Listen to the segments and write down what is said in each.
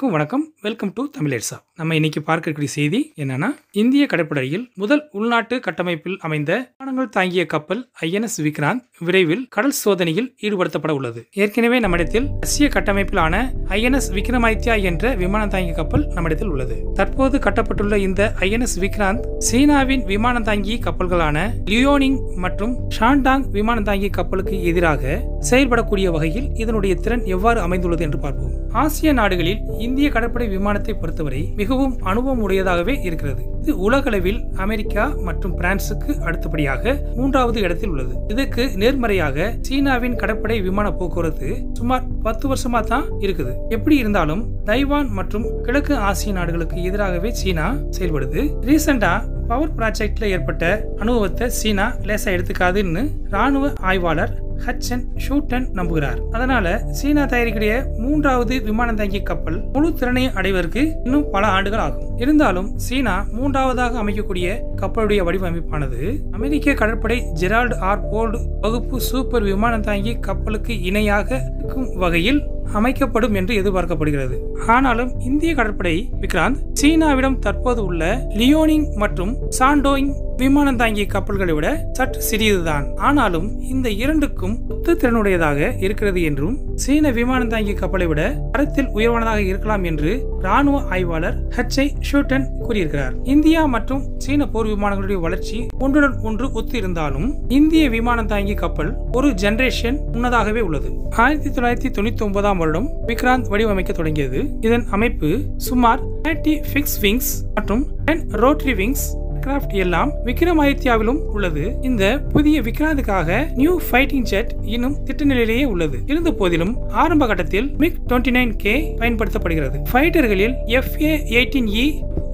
அனைவருக்கும் வணக்கம். Welcome to TamilLightsoff. நம்ம இன்னைக்கு பார்க்கக்கூடிய செய்தி என்னன்னா, இந்திய கடற்படையில் முதல் உள்நாட்டு கட்டமைப்பில் அமைந்த விமானங்கள் தாங்கிய கப்பல் INS விக்ராந்த் விரைவில் கடல் சோதனையில் ஈடுபடுத்தப்பட உள்ளது. ஏற்கனவே நம்மிடத்தில் ரஷ்ய கட்டமைப்பிலான INS விக்ரமாதித்யா என்ற விமானம் தாங்கிய கப்பல் நம்மிடத்தில் உள்ளது. தற்போது கட்டப்பட்டுள்ள இந்த INS விக்ராந்த் சீனாவின் விமானம் தாங்கி கப்பல்களான லியோனிங் மற்றும் ஷாண்டாங் விமானம் தாங்கிய கப்பலுக்கு எதிராக செயல்படக்கூடிய வகையில் இதனுடைய திறன் எவ்வாறு அமைந்துள்ளது என்று பார்ப்போம். ஆசிய நாடுகளில் இந்திய கடற்படை விமானத்தை பொறுத்தவரை மிகவும் அனுபவம் உடையதாகவே இருக்கிறது. இது உலகளவில் அமெரிக்கா மற்றும் பிரான்சுக்கு அடுத்தபடியாக 3வது இடத்தில் உள்ளது. இதற்கு நேர்மறையாக சீனாவின் கடற்படை விமான போக்குவரத்து சுமார் 10 வருஷமா தான் இருக்குது. எப்படி இருந்தாலும் தைவான் மற்றும் கிழக்கு ஆசிய நாடுகளுக்கு எதிராகவே சீனா செயல்படுது. ரீசெண்டா பவர் ப்ராஜெக்ட்ல ஏற்பட்ட அனுபவத்தை சீனா லேசா எடுத்துக்காதுன்னு ராணுவ ஆய்வாளர் 𝐸𝐴 நம்புகிறார். அதனால சீனா தயாரிக்கிற 3வது விமானம் தாங்கிய கப்பல் முழு திறனையும் அடைவதற்கு இன்னும் பல ஆண்டுகள் ஆகும். இருந்தாலும் சீனா 3வதாக அமைக்கக்கூடிய கப்பலுடைய வடிவமைப்பானது அமெரிக்க கடற்படை ஜெரால்ட் ஆர் போல்ட் வகுப்பு சூப்பர் விமானம் தாங்கி கப்பலுக்கு இணையாக இருக்கும் வகையில் அமைக்கப்படும் என்று எதிர்பார்க்கப்படுகிறது. ஆனாலும் இந்திய கடற்படை விக்ராந்த் சீனாவிடம் தற்போது உள்ள லியோனிங் மற்றும் சாண்டோயிங் விமானம் தாங்கிய கப்பல்களை விட சற்று சிறியதுதான். ஆனாலும் இந்த இரண்டுக்கும் ஒத்த திறனுடையதாக இருக்கிறது என்றும் சீன விமானம் தாங்கிய கப்பலை விட தரத்தில் உயர்வானதாக இருக்கலாம் என்று ராணுவ ஆய்வாளர் 𝐸𝐴 கூறியிருக்கிறார். இந்தியா மற்றும் சீன போர் விமானங்களுடைய வளர்ச்சி ஒன்றுடன் ஒன்று ஒத்து இருந்தாலும் இந்திய விமானம் தாங்கிய கப்பல் ஒரு ஜெனரேஷன் முன்னதாகவே உள்ளது. 1999ஆம் வருடம் விக்ராந்த் வடிவமைக்க தொடங்கியது. இதன் அமைப்பு சுமார் 30 ஃபிக்ஸ் விங்ஸ் மற்றும் 10 ரோட்டரி விங்ஸ் கிராஃப்ட் எல்லாம் விக்ரமாதித்யாவிலும் உள்ளது. இந்த புதிய விக்ராந்துக்காக நியூ ஃபைட்டிங் ஜெட் இன்னும் திட்ட நிலையிலேயே உள்ளது. இருந்த போதிலும் ஆரம்ப கட்டத்தில் MiG-29K பயன்படுத்தப்படுகிறது. ஃபைட்டர்களில் FA-18E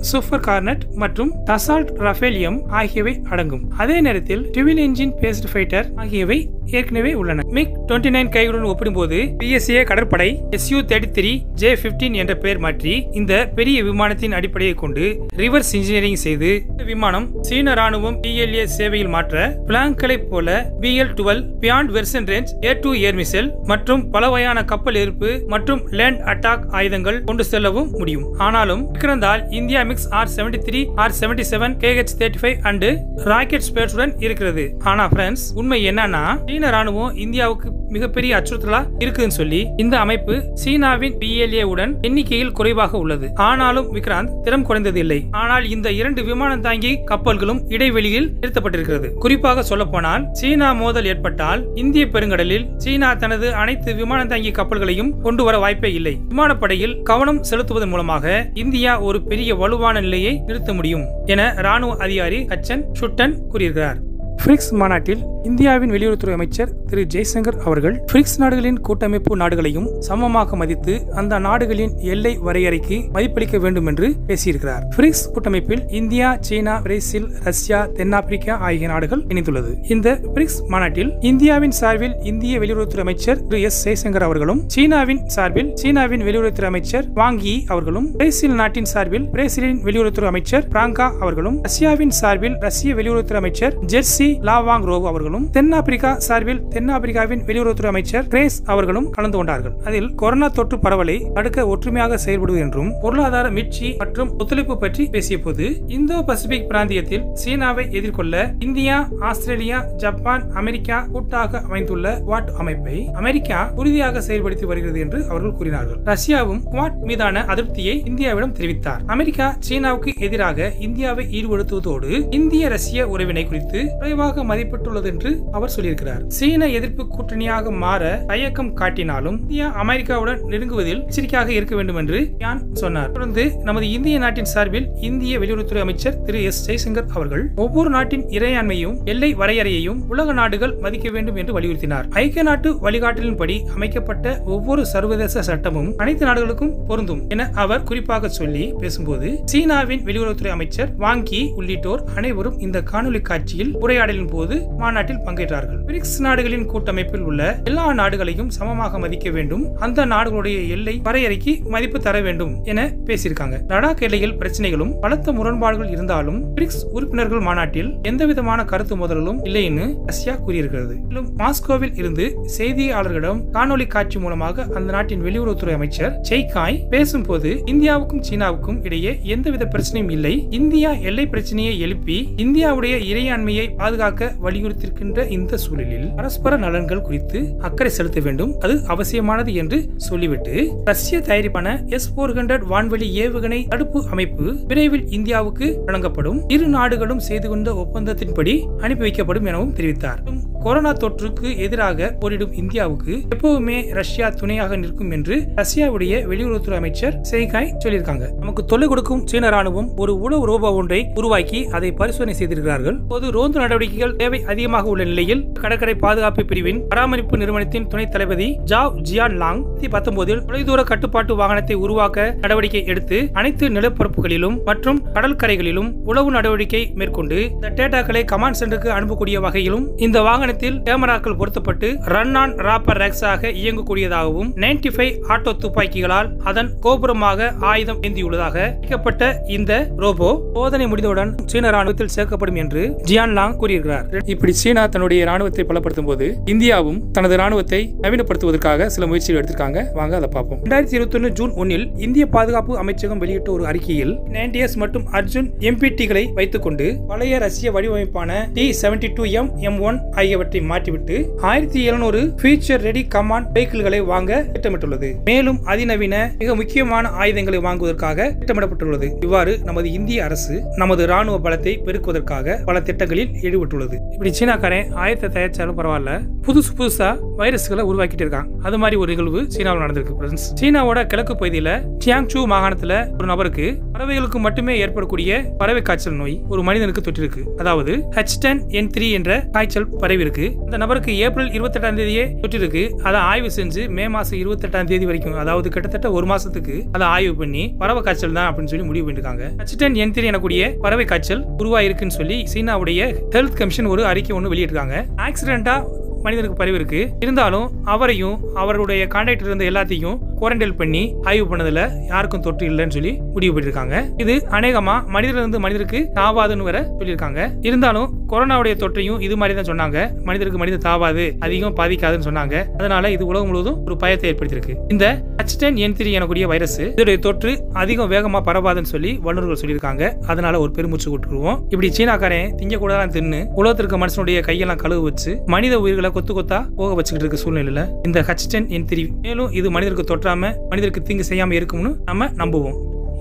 சூப்பர் கார்னட் மற்றும் டசால்ட் ரஃபேலியம் ஆகியவை அடங்கும். அதே நேரத்தில் டுவில் என்ஜின் பேஸ்ட் ஃபைட்டர் ஆகியவை ஏற்கனவே உள்ளன. MiG-29K உடன் ஒப்பிடும்போது PSA கடற்படை Su-33J-15 என்ற பெயர் மாற்றி இந்த பெரிய விமானத்தின் அடிப்படையை கொண்டு ரிவர்ஸ் இன்ஜினியரிங் செய்து விமானம் சீன ராணுவம் PLA சேவையில் மாற்ற பிளாங்களை போல BL-12 beyond version range A2 air missile மற்றும் பல வகையான கப்பல் எதிர்ப்பு மற்றும் லேண்ட் அட்டாக் ஆயுதங்கள் கொண்டு செல்லவும் முடியும். ஆனாலும் விக்ராந்தால் India MiGs R-73 R-77 KH-35 and rocket ஸ்பேர்ஸுடன் இருக்கிறது. ஆனா ஃப்ரெண்ட்ஸ், உண்மை என்னன்னா சீன ராணுவம் இந்தியாவுக்கு மிகப்பெரிய அச்சுறுத்தலா இருக்குதுன்னு சொல்லி இந்த அமைப்பு சீனாவின் PLA உடன் எண்ணிக்கையில் குறைவாக உள்ளது. ஆனாலும் விக்ராந்த் திறம் குறைந்தது இல்லை. ஆனால் இந்த 2 விமானம் தாங்கி கப்பல்களும் இடைவெளியில் நிறுத்தப்பட்டிருக்கிறது. குறிப்பாக சொல்ல போனால் சீனா மோதல் ஏற்பட்டால் இந்திய பெருங்கடலில் சீனா தனது அனைத்து விமானம் தாங்கி கப்பல்களையும் கொண்டு வர வாய்ப்பே இல்லை. விமானப்படையில் கவனம் செலுத்துவதன் மூலமாக இந்தியா ஒரு பெரிய வலுவான நிலையை நிறுத்த முடியும் என ராணுவ அதிகாரி 𝐸𝐴 கூறியிருக்கிறார். பிரிக்ஸ் மாநாட்டில் இந்தியாவின் வெளியுறவுத்துறை அமைச்சர் திரு ஜெய்சங்கர் அவர்கள் பிரிக்ஸ் நாடுகளின் கூட்டமைப்பு நாடுகளையும் சமமாக மதித்து அந்த நாடுகளின் எல்லை வரையறைக்கு மதிப்பளிக்க வேண்டும் என்று பேசியிருக்கிறார். பிரிக்ஸ் கூட்டமைப்பில் இந்தியா, சீனா, பிரேசில், ரஷ்யா, தென்னாப்பிரிக்கா ஆகிய நாடுகள் இணைந்துள்ளது. இந்த பிரிக்ஸ் மாநாட்டில் இந்தியாவின் சார்பில் இந்திய வெளியுறவுத்துறை அமைச்சர் திரு எஸ் ஜெய்சங்கர் அவர்களும், சீனாவின் சார்பில் சீனாவின் வெளியுறவுத்துறை அமைச்சர் வாங் யி அவர்களும், பிரேசில் நாட்டின் சார்பில் பிரேசிலின் வெளியுறவுத்துறை அமைச்சர் பிராங்கா அவர்களும், ரஷ்யாவின் சார்பில் ரஷ்ய வெளியுறவுத்துறை அமைச்சர் 𝐦𝐨𝐫𝐞 அவர்களும், தென்னாப்பிரிக்கா சார்பில் தென்னாப்பிரிக்காவின் வெளியுறவுத்துறை அமைச்சர் கிரேஸ் அவர்களும் கலந்து கொண்டார்கள். அதில் கொரோனா தொற்று பரவலை தடுக்க ஒற்றுமையாக செயல்படுவது என்றும் பொருளாதார மீட்சி மற்றும் ஒத்துழைப்பு பற்றி பேசிய போது, இந்தோ பசிபிக் பிராந்தியத்தில் சீனாவை எதிர்கொள்ள இந்தியா, ஆஸ்திரேலியா, ஜப்பான், அமெரிக்கா கூட்டாக அமைந்துள்ள குவாட் அமைப்பை அமெரிக்கா உறுதியாக செயல்படுத்தி வருகிறது என்று அவர்கள் கூறினார்கள். ரஷ்யாவும் குவாட் மீதான அதிருப்தியை இந்தியாவிடம் தெரிவித்தார். அமெரிக்கா சீனாவுக்கு எதிராக இந்தியாவை ஈடுபடுத்துவதோடு இந்திய ரஷ்ய உறவினை குறித்து குறைவாக மதிப்பிட்டுள்ளது என்று அவர் சொல்லியிருக்கிறார். சீன எதிர்ப்பு கூட்டணியாக மாற தயக்கம் காட்டினாலும் இந்தியா அமெரிக்காவுடன் நெருங்குவதில் எச்சரிக்கையாக இருக்க வேண்டும் என்று யான் சொன்னார். தொடர்ந்து நமது இந்திய நாட்டின் சார்பில் இந்திய வெளியுறவுத்துறை அமைச்சர் திரு எஸ் ஜெய்சங்கர் அவர்கள் ஒவ்வொரு நாட்டின் இறையாண்மையும் எல்லை வரையறையையும் உலக நாடுகள் மதிக்க வேண்டும் என்று வலியுறுத்தினார். ஐக்கிய நாட்டு வழிகாட்டலின்படி அமைக்கப்பட்ட ஒவ்வொரு சர்வதேச சட்டமும் அனைத்து நாடுகளுக்கும் பொருந்தும் என அவர் குறிப்பாக சொல்லி பேசும்போது, சீனாவின் வெளியுறவுத்துறை அமைச்சர் வாங் யி உள்ளிட்டோர் அனைவரும் இந்த காணொலி காட்சியில் உரையாட உரையாடலின் போது மாநாட்டில் பங்கேற்றார்கள். பிரிக்ஸ் நாடுகளின் கூட்டமைப்பில் உள்ள எல்லா நாடுகளையும் சமமாக மதிக்க வேண்டும், அந்த நாடுகளுடைய எல்லை வரையறைக்கு மதிப்பு தர வேண்டும் என பேசியிருக்காங்க. லடாக் எல்லையில் பிரச்சனைகளும் பலத்த முரண்பாடுகள் இருந்தாலும் பிரிக்ஸ் உறுப்பினர்கள் மாநாட்டில் எந்தவிதமான கருத்து மோதல்களும் இல்லைன்னு ரஷ்யா கூறியிருக்கிறது. மேலும் மாஸ்கோவில் இருந்து செய்தியாளர்களிடம் காணொலி காட்சி மூலமாக அந்த நாட்டின் வெளியுறவுத்துறை அமைச்சர் 𝐤𝐸𝐿 பேசும்போது இந்தியாவுக்கும் சீனாவுக்கும் இடையே எந்தவித பிரச்சனையும் இல்லை, இந்தியா எல்லை பிரச்சனையை எழுப்பி இந்தியாவுடைய இறையாண்மையை பாதுகாக்க வலியுறுத்திருக்கின்ற இந்த சூழலில் பரஸ்பர நலன்கள் குறித்து அக்கறை செலுத்த வேண்டும், அது அவசியமானது என்று சொல்லிவிட்டு ரஷ்ய தயாரிப்பான S-400 வான்வெளி ஏவுகணை தடுப்பு அமைப்பு விரைவில் இந்தியாவுக்கு வழங்கப்படும், இரு நாடுகளும் செய்து கொண்ட ஒப்பந்தத்தின்படி அனுப்பி வைக்கப்படும் எனவும் தெரிவித்தார். கொரோனா தொற்றுக்கு எதிராக போரிடும் இந்தியாவுக்கு எப்பவுமே ரஷ்யா துணையாக நிற்கும் என்று ரஷ்யாவுடைய வெளியுறவுத்துறை அமைச்சர் 𝐤𝐸𝐿 சொல்லியிருக்காங்க. நமக்கு தொல்லை கொடுக்கும் சீன ராணுவம் ஒரு உளவு ரோபோ ஒன்றை உருவாக்கி அதை பரிசோதனை செய்திருக்கிறார்கள். பொது ரோந்து நடவடிக்கைகள் தேவை அதிகமாக உள்ள நிலையில் கடற்கரை பாதுகாப்பு பிரிவின் பராமரிப்பு நிறுவனத்தின் துணைத் தளபதி 𝐤𝐸𝐿 2019 தொலைதூர கட்டுப்பாட்டு வாகனத்தை உருவாக்க நடவடிக்கை எடுத்து அனைத்து நிலப்பரப்புகளிலும் மற்றும் கடற்கரைகளிலும் உளவு நடவடிக்கை மேற்கொண்டு இந்த டேட்டாக்களை கமாண்ட் சென்டருக்கு அனுப்பக்கூடிய வகையிலும் இந்த வாகனத்தில் கேமராக்கள் பொருத்தப்பட்டு ரன் ஆன் ராப்பர் ரேக்ஸாக இயங்கக்கூடியதாகவும் 95 ஆட்டோ துப்பாக்கிகளால் அதன் கோபுரமாக ஆயுதம் ஏந்தியுள்ளதாக அளிக்கப்பட்ட இந்த ரோபோ சோதனை முடிந்தவுடன் சீன ராணுவத்தில் சேர்க்கப்படும் என்று 𝐤𝐸𝐿 கூறியிருக்கிறார். இப்படி சீனா தன்னுடைய ராணுவத்தை பலப்படுத்தும் போது இந்தியாவும் தனது ராணுவத்தை நவீனப்படுத்துவதற்காக சில முயற்சிகள் எடுத்திருக்காங்க. வாங்க அதை பார்ப்போம். 2021 ஜூன் 1 இந்திய பாதுகாப்பு அமைச்சகம் வெளியிட்ட ஒரு அறிக்கையில் 90s மற்றும் அர்ஜுன் MBTகளை வைத்துக் கொண்டு பழைய ரஷ்ய வடிவமைப்பான T-72M M1 ஆகியவற்றை மாற்றிவிட்டு 1700 ஃபியூச்சர் ரெடி கமாண்ட் வெஹிக்கிள்களை வாங்க திட்டமிட்டுள்ளது. மேலும் அதிநவீன மிக முக்கியமான ஆயுதங்களை வாங்குவதற்காக திட்டமிடப்பட்டுள்ளது. இவ்வாறு நமது இந்திய அரசு நமது ராணுவ பலத்தை பெருக்குவதற்காக பல திட்டங்களில் ஈடுபட்டுள்ளது. இப்படி சீனாக்காரன் ஆயத்தை தயாரிச்சாலும் பரவாயில்ல, புதுசா வைரஸ்களை உருவாக்கிட்டு இருக்காங்க. அது மாதிரி ஒரு நிகழ்வு சீனாவில் நடந்திருக்கு. சீனாவோட கிழக்கு பகுதியில ஜியாங்சூ மாகாணத்துல ஒரு நபருக்கு பறவைகளுக்கு மட்டுமே ஏற்படக்கூடிய பறவை காய்ச்சல் நோய் ஒரு மனிதனுக்கு தொற்றிருக்கு. அதாவது H10N3 என்ற காய்ச்சல் பரவி இருக்கு. அந்த நபருக்கு ஏப்ரல் 28ஆம் தேதியே தொற்றிருக்கு. அதை ஆய்வு செஞ்சு மே மாசம் 28ஆம் தேதி வரைக்கும், அதாவது கிட்டத்தட்ட ஒரு மாசத்துக்கு அதை ஆய்வு பண்ணி பறவை காய்ச்சல் தான் அப்படின்னு சொல்லி முடிவு பண்ணிருக்காங்க. H10N3 எனக்கூடிய பறவை காய்ச்சல் உருவாயிருக்குன்னு சொல்லி சீனாவுடைய ஹெல்த் கமிஷன் ஒரு அறிக்கை ஒன்று வெளியிட்டிருக்காங்க. ஆக்சிடென்டா மனிதனுக்கு பரவி இருக்கு. இருந்தாலும் அவரையும் அவருடைய கான்டாக்ட் இருந்த எல்லாத்தையும் குவாரண்டைன் பண்ணி ஆய்வு பண்ணதுல யாருக்கும் தொற்று இல்லைன்னு சொல்லி முடிவு பண்ணிருக்காங்க. இது அநேகமா மனிதனிலிருந்து மனிதருக்கு தாவாதுன்னு வேற சொல்லியிருக்காங்க. இருந்தாலும் கொரோனாவுடைய தொற்றையும் இது மாதிரி தான் சொன்னாங்க. மனிதருக்கு மனிதன் தாவாது, அதிகம் பாதிக்காதுன்னு சொன்னாங்க. அதனால இது உலகம் முழுவதும் ஒரு பயத்தை ஏற்படுத்தியிருக்கு. இந்த H10N3 எனக்கூடிய வைரஸ் இதோடைய தொற்று அதிகம் வேகமா பரவாதுன்னு சொல்லி வல்லுநர்கள் சொல்லியிருக்காங்க. அதனால ஒரு பெருமூச்சு கூட்டுருவோம். இப்படி சீனாக்காரன் திங்க கூட தின்னு உலகத்திற்கு மனுஷனுடைய கையெல்லாம் கழுவு வச்சு மனித உயிர்களை கொத்து கொத்தா போக வச்சுக்கிட்டு இருக்க சூழ்நிலையில இந்த H10N3 மேலும் இது மனிதருக்கு தொற்றாம மனிதருக்கு தீங்கு செய்யாம இருக்கும்னு நம்ம நம்புவோம்.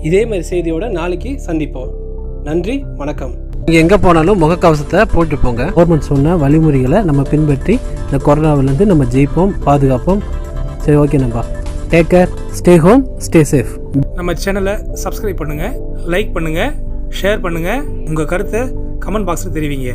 இதே மாதிரி செய்தியோட நாளைக்கு சந்திப்போம். நன்றி, வணக்கம். நீங்க எங்க போனாலும் முகக்கவசத்தை போட்டு போங்க. கவர்மெண்ட் சொன்ன வழிமுறைகளை நம்ம பின்பற்றி இந்த கொரோனாவிலிருந்து நம்ம ஜெயிப்போம், பாதுகாப்போம். சரி, ஓகே நம்பா. Take care, stay home, stay safe. நம்ம சேனலை சப்ஸ்கிரைப் பண்ணுங்க, லைக் பண்ணுங்க, ஷேர் பண்ணுங்க, உங்க கருத்தை கமெண்ட் பாக்ஸ்ல தெரிவிங்க.